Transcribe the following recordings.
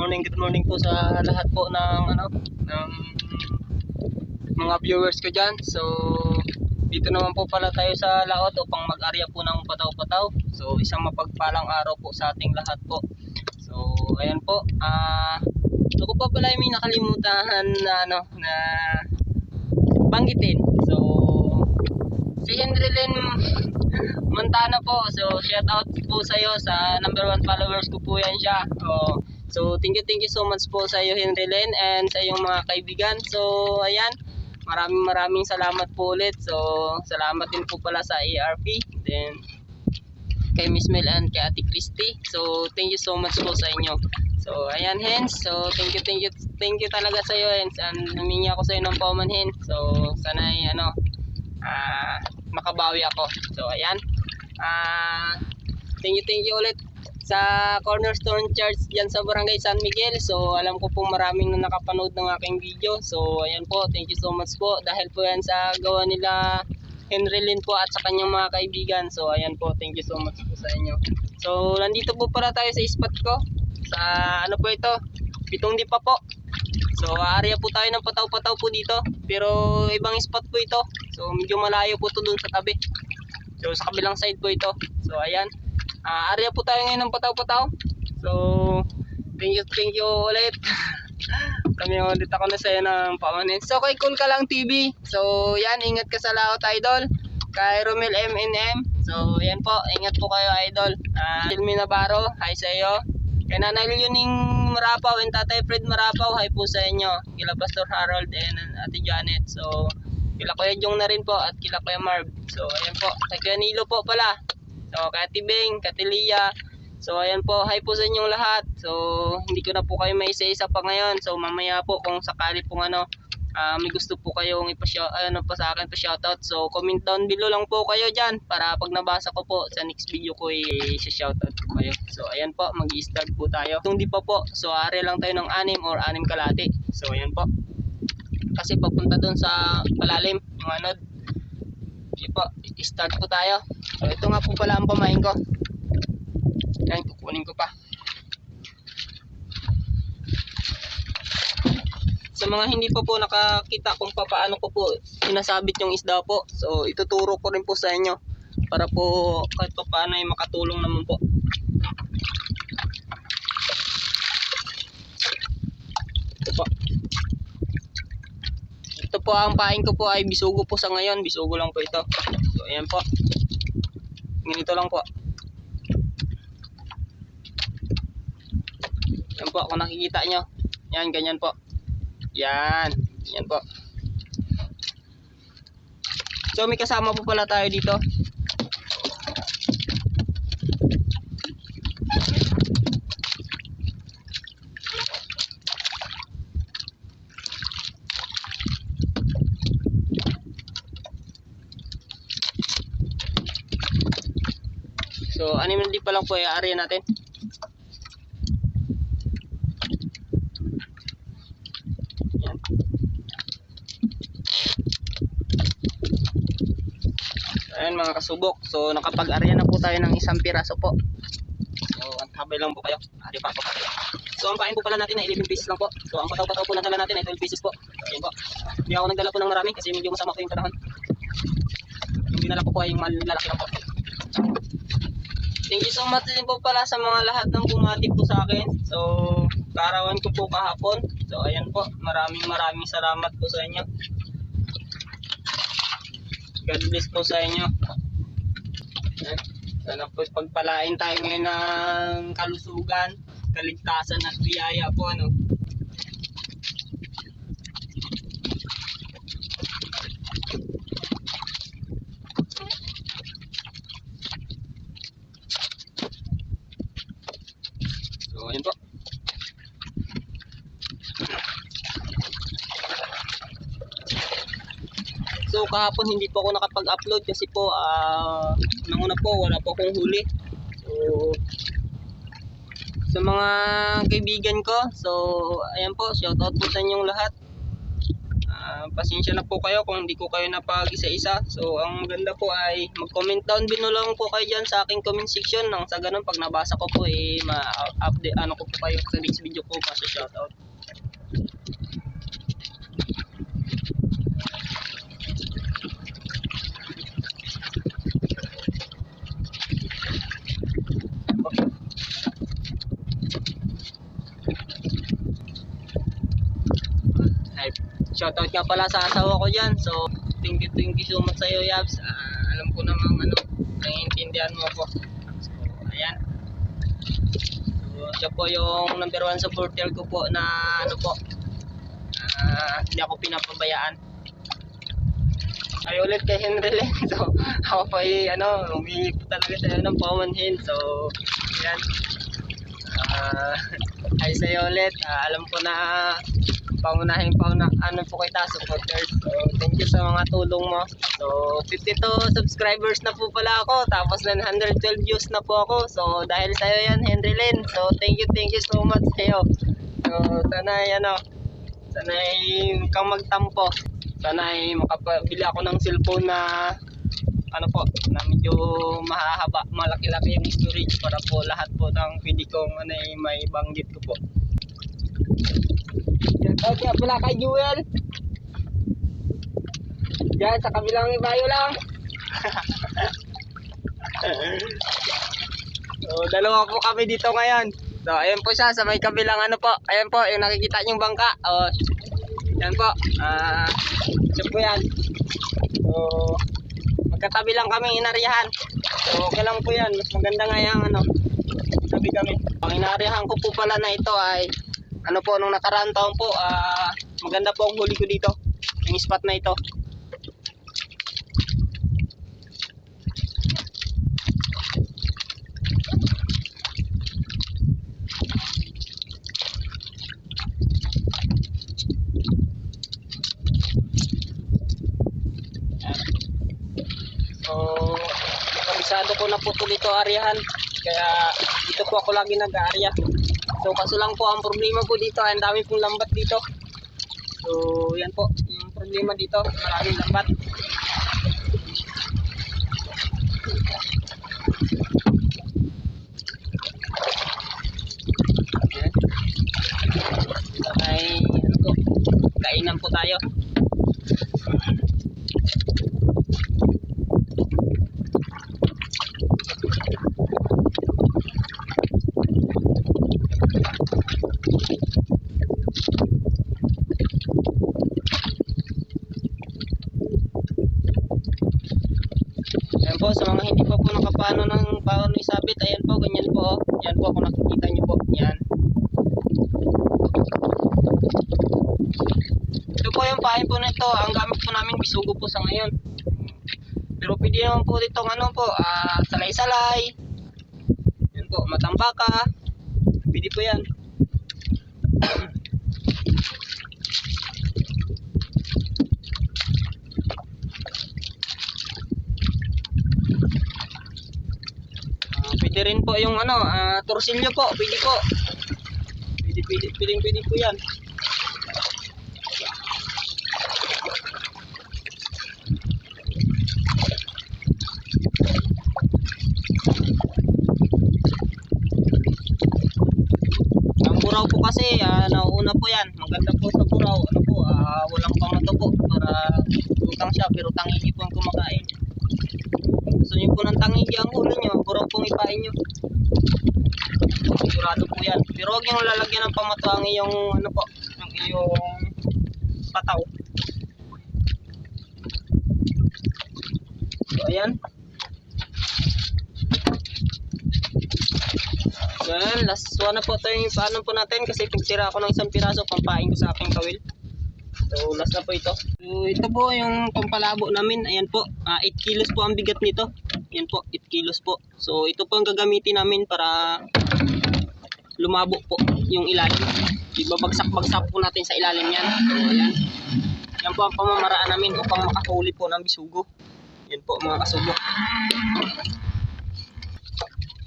good morning po sa lahat po ng ng mga viewers ko diyan. So dito naman po pala tayo sa laot upang mag-arya po ng pataw-pataw. So isang mapagpalang araw po sa ating lahat po. So ayan po, ako pa pala may nakalimutan na na banggitin. So si Henry Lynn Montana po. So shout out po sa iyo, sa number 1 followers ko po yan siya. So thank you so much po sa iyo Henry Lynn and sa iyong mga kaibigan. So ayan, maraming salamat po ulit. So salamat din po pala sa ARP, then kay Miss Mel and kay Ate Christy. So thank you so much po sa inyo. So ayan hens, so thank you talaga sa iyo hens, and humingi ako sa iyo ng pauman hens. So sana ay makabawi ako. So ayan, thank you ulit sa Cornerstone Church diyan sa Barangay San Miguel. So alam ko pong maraming na nakapanood ng aking video. So ayan po, thank you so much po dahil po yan sa gawa nila Henry Lynn po at sa kanyang mga kaibigan. So ayan po, thank you so much po sa inyo. So nandito po pala tayo sa spot ko. Sa ano po ito? Pitong Dipa po. So area po tayo ng pataw-pataw po dito. Pero ibang spot po ito. So medyo malayo po ito dun sa tabi. So sa kabilang side po ito. So ayan, area po tayo ngayon ng pataw-pataw. So thank you ulit. Kami ulit ako na sa'yo ng pamanin. So kay Cool Ka Lang TV. So yan, ingat ka sa laot idol. Kay Romel MNM. So yan po, ingat po kayo idol. Silmi Navarro, hi sa iyo. Kay Nanay Leoning Marapaw and Tatay Fred Marapaw, hi po sa inyo. Kila Pastor Harold and Ate Janet. So kila Kuya Jong na rin po at kila Kuya Marv. So ayan po, kay Kuya Nilo po pala. So kay Ate Beng, kay Ate Lia. So ayan po, hi po sa inyong lahat. So hindi ko na po kayo may isa-isa pa ngayon. So mamaya po kung sakali pong may gusto po kayong pa sa akin pa shoutout. So comment down below lang po kayo diyan para pag nabasa ko po sa next video ko i-shoutout ko kayo. So ayan po, mag-i-start po tayo. Kung di pa po, so area lang tayo ng 6 or 6 kalahati. So ayan po. Kasi papunta doon sa palalim yung anod. Okay po, i-start po tayo. So ito nga po pala ang pamain ko. Yan, kukunin ko pa. Sa mga hindi pa po nakakita kung paano ko po sinasabit yung isda po, so ituturo ko rin po sa inyo para po kahit pa paano ay makatulong naman po. Ito po ang pain ko po ay bisugo po sa ngayon, bisugo lang po ito. So ayan po, ganito lang po. Yan po, kung nakikita nyo, yan, ganyan po. Yan po. So may kasama po pala tayo dito. So animal di pa lang po yung area natin. Ayan mga kasubok, so nakapag-arya na po tayo ng isang piraso po. So antabay lang po kayo. Ari pa po. So ang pain po pala natin ay 11 pieces lang po. So ang pataw-pataw po ng dala natin ay 12 pieces po. Ayan po. Hindi ako nagdala po ng marami kasi medyo masama po yung panahon. Yung dinala ko po ay yung malalaki lang po. Thank you so much din po pala sa mga lahat ng bumati po sa akin. So kaarawan ko po kahapon. So ayan po, maraming salamat po sa inyo. God bless po sa inyo. Sana po pagpalain tayo ngayon ng kalusugan, kaligtasan at biyaya po So ayun po. So kahapon hindi po ako nakapag-upload kasi po nanguna po wala po akong huli. So sa mga kaibigan ko, so ayan po, shoutout po sa inyong lahat. pasensya na po kayo kung hindi ko kayo napag-isa-isa. So ang maganda po ay mag-comment down below lang po kayo dyan sa aking comment section. Nang sa ganun pag nabasa ko po ma-update ano ko po kayo sa next video ko pa sa shoutout. Shoutout nga pala sa asawa ko dyan. So, thank you so much sa'yo, Yabs. Alam ko namang naiintindihan mo ako. So, ayan. So, siya po yung number 1 supporter ko po na hindi ako pinapabayaan. Ay ulit kay Henry Len. So, ako pa humingi po talaga sa'yo ng pamanhin. So, ayan. Ay sa'yo ulit. Alam ko na paunahin po kita supporters. So thank you sa mga tulong mo. So 52 subscribers na po pala ako, tapos 912 views na po ako. So dahil sa iyo yan, Henry Len. So thank you so much sa iyo. So sana sana kang magtampo. Sana makapabili ako ng cellphone na na medyo mahahaba, malaki-laki yung storage para po lahat po ng pwede kong may banggit ko po. Okay, pala kay Jewel. Diyan sa kabilang ibayo lang. So, dalawa po kami dito ngayon. So, ayun po siya sa may kabilang po. Ayun po, yung nakikita niyong bangka. Oh, yan po. Siya po yan. So, magkatabi lang kami inaryahan. So, okay lang po yan. Mas maganda nga yung tabi kami. Ang inaryahan ko po pala na ito ay nung nakaraang taon po, maganda po ang huli ko dito, yung spot na ito. So, kabisado ko na po ito dito aryahan, kaya dito po ako lagi nag-aarya. So kaso lang po ang problema po dito, ang dami pong lambat dito. So yan po yung problema dito, maraming lambat. Ay kainan po tayo. Ayan po, sa mga hindi pa po nakapano ng paano isabit, ayan po, ganyan po. Yan po kung nakikita nyo po, yan. Ito po yung pahay po nito, ang gamit po namin bisugo po sa ngayon. Pero pwede naman po dito salay-salay. Yan po, matambaka. Pwede po yan. Pwede rin po yung torsilyo po, pwede po. Pwede po yan. Ang buraw po kasi, nauuna po yan. Maganda po sa buraw. Walang pamato po para utang siya, pero tangigi po ang kumakain. Gusto nyo po ng tangigi ang ulo nyo, buraw pong ipain nyo. Sigurado po yan. Pero huwag nyo lalagyan ng pamato ang iyong ang iyong pataw. So ayan. Yan, last one na po ito yung paano po natin kasi pagtira ako ng isang piraso pampain ko sa aking kawil. So last na po ito. So ito po yung pampalabo namin. Ayan po, 8 kilos po ang bigat nito. Ayan po, 8 kilos po. So ito po ang gagamitin namin para lumabo po yung ilalim. Ibabagsak-bagsak po natin sa ilalim yan. So ayan. Yan po ang pamamaraan namin upang makahuli po ng bisugo. Yan po mga kasugo.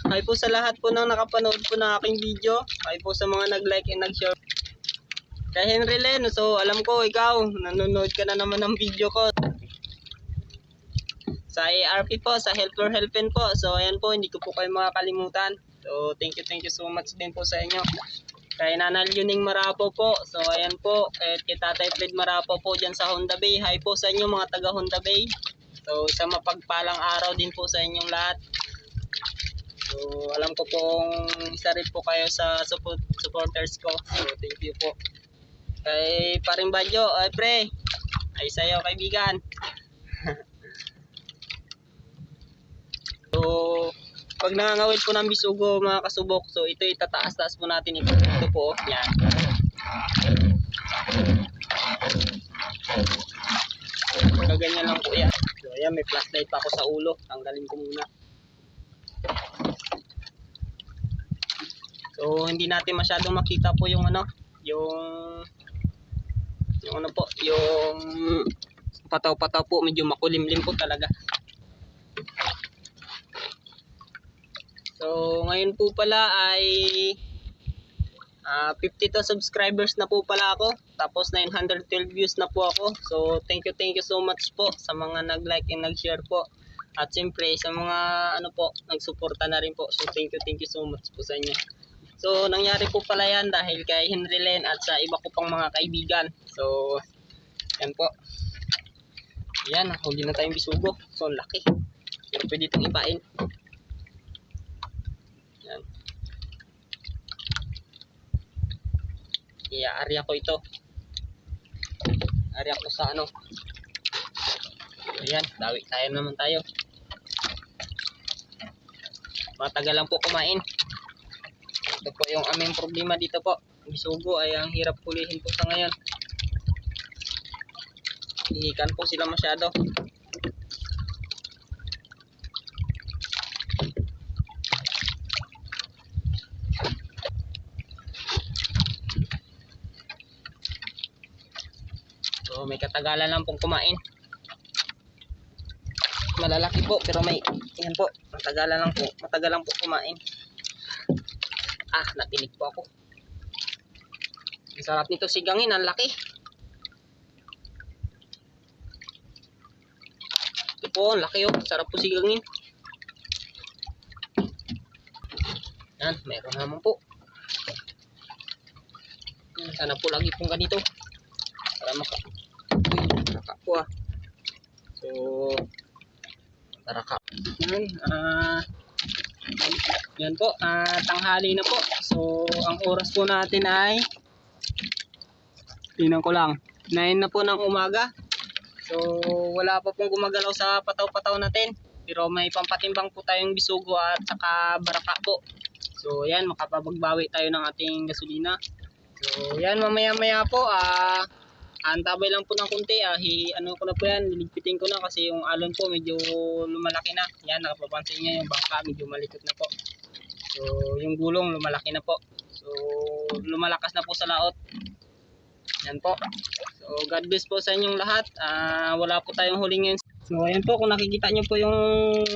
Hi po sa lahat po ng nakapanood po ng aking video. Hi po sa mga nag-like and nag-share. Kay Henry Len. So alam ko ikaw, nanonood ka na naman ng video ko. Sa ARP po, sa Help for Helpin po. So ayan po, hindi ko po kayo makakalimutan. So thank you so much din po sa inyo. Kay Nanal Yuning Marapo po. So ayan po, at kay Tatay Fred Marapo po dyan sa Honda Bay. Hi po sa inyo mga taga Honda Bay. So sa mapagpalang araw din po sa inyong lahat. So alam ko pong isa rin po kayo sa supporters ko. So thank you po. Kay Paring Badyo, ay pre, ay sa'yo kaibigan. So pag nangangawit po ng bisugo mga kasubok, so ito itataas-taas po natin ito. Ito po, yan. Kaganyan lang po yan. So ayan, may flashlight pa ako sa ulo. Tanggalin ko muna. So hindi natin masyadong makita po yung ano, yung ano po, yung pataw-pataw po, medyo makulimlim po talaga. So ngayon po pala ay 52 subscribers na po pala ako. Tapos 912 views na po ako. So thank you so much po sa mga nag-like and nag-share po. At siyempre sa mga ano po, nagsuporta na rin po. So thank you so much po sa inyo. So nangyari po pala yan dahil kay Henry Len at sa iba ko pang mga kaibigan. So yan po. Yan, huli na tayong bisugo. So laki. Pero pwede itong ipain. Yan. Iaarya ko ito. Arya ko sa ano. Ayan, dawi tayo naman tayo. Matagal lang po kumain. Ito po yung aming problema dito po. Ang bisugo ay ang hirap pulihin po sa ngayon. Hihikan po sila masyado. So may katagalan lang pong kumain. Malalaki po pero may yan po, matagal lang po kumain. Natinig po ako. Ang sarap nito sigangin, ang laki. Ito po, ang laki oh, sarap po sigangin. Yan, meron naman po. Sana po lagi pong ganito. Para maka po So tara ka. Yan po, tanghali na po. So ang oras po natin ay tingnan ko lang 9 na po ng umaga. So wala pa pong gumagalaw sa pataw-pataw natin. Pero may pampatimbang po tayong bisugo at saka baraka po. So yan, makapabagbawi tayo ng ating gasolina. So yan, mamaya-maya po antabay lang po ng kunti. Ano ko na po yan, liligpitin ko na kasi yung alon po medyo lumalaki na. Yan, nakapapansin niya yung bangka medyo malikot na po. So yung gulong lumalaki na po. So lumalakas na po sa laot. Yan po. So God bless po sa inyong lahat. Wala po tayong huli ngayon. So ayan po, kung nakikita nyo po yung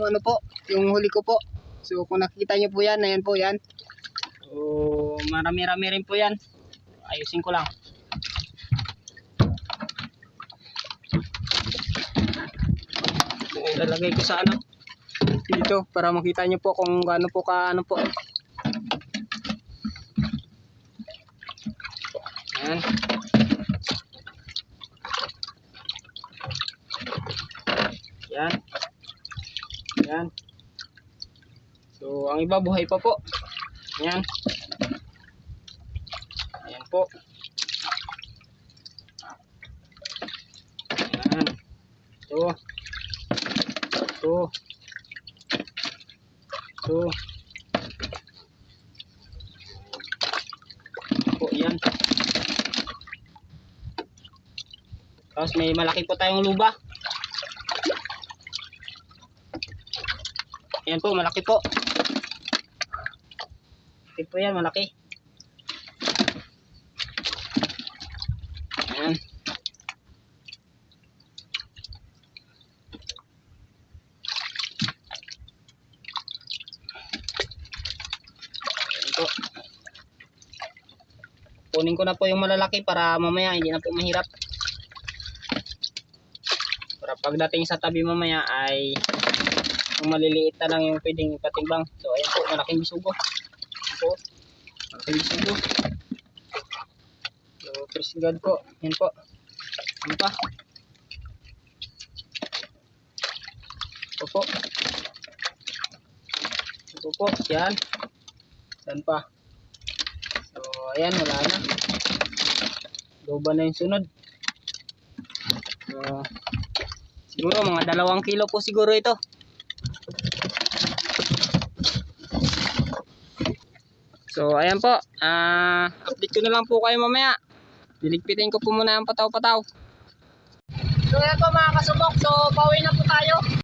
ano po, yung huli ko po. So kung nakikita nyo po yan, ayan po yan. So marami-rami rin po yan. Ayusin ko lang. So ilalagay ko sa ano dito para makita nyo po kung gaano po ka ano po. Ayan. Yan. Yan. So ang iba buhay pa po. Ayan. Ayan po. Ayan. Ito. Ito. Ito. Po, yan. Tapos may malaki po tayong luba. Ayan po, malaki po. Malaki po yan, malaki. Ayan. Ayan po. kunin ko na po yung malalaki para mamaya hindi na po mahirap. Para pagdating sa tabi mamaya ay yung maliliit na lang yung pwedeng ipatimbang. So ayan po, malaking bisugo. Ayan po, malaking bisugo. So praise God po. Ayan po. Ayan pa. Ito po. Ito po. Yan. Saan pa? So ayan, wala na. Loba na yung sunod. So siguro mga 2 kilo po siguro ito. So ayan po, update ko na lang po kayo mamaya. Diligpitin ko po muna ang pataw-pataw. So ayan po mga kasubok, so pauwi na po tayo.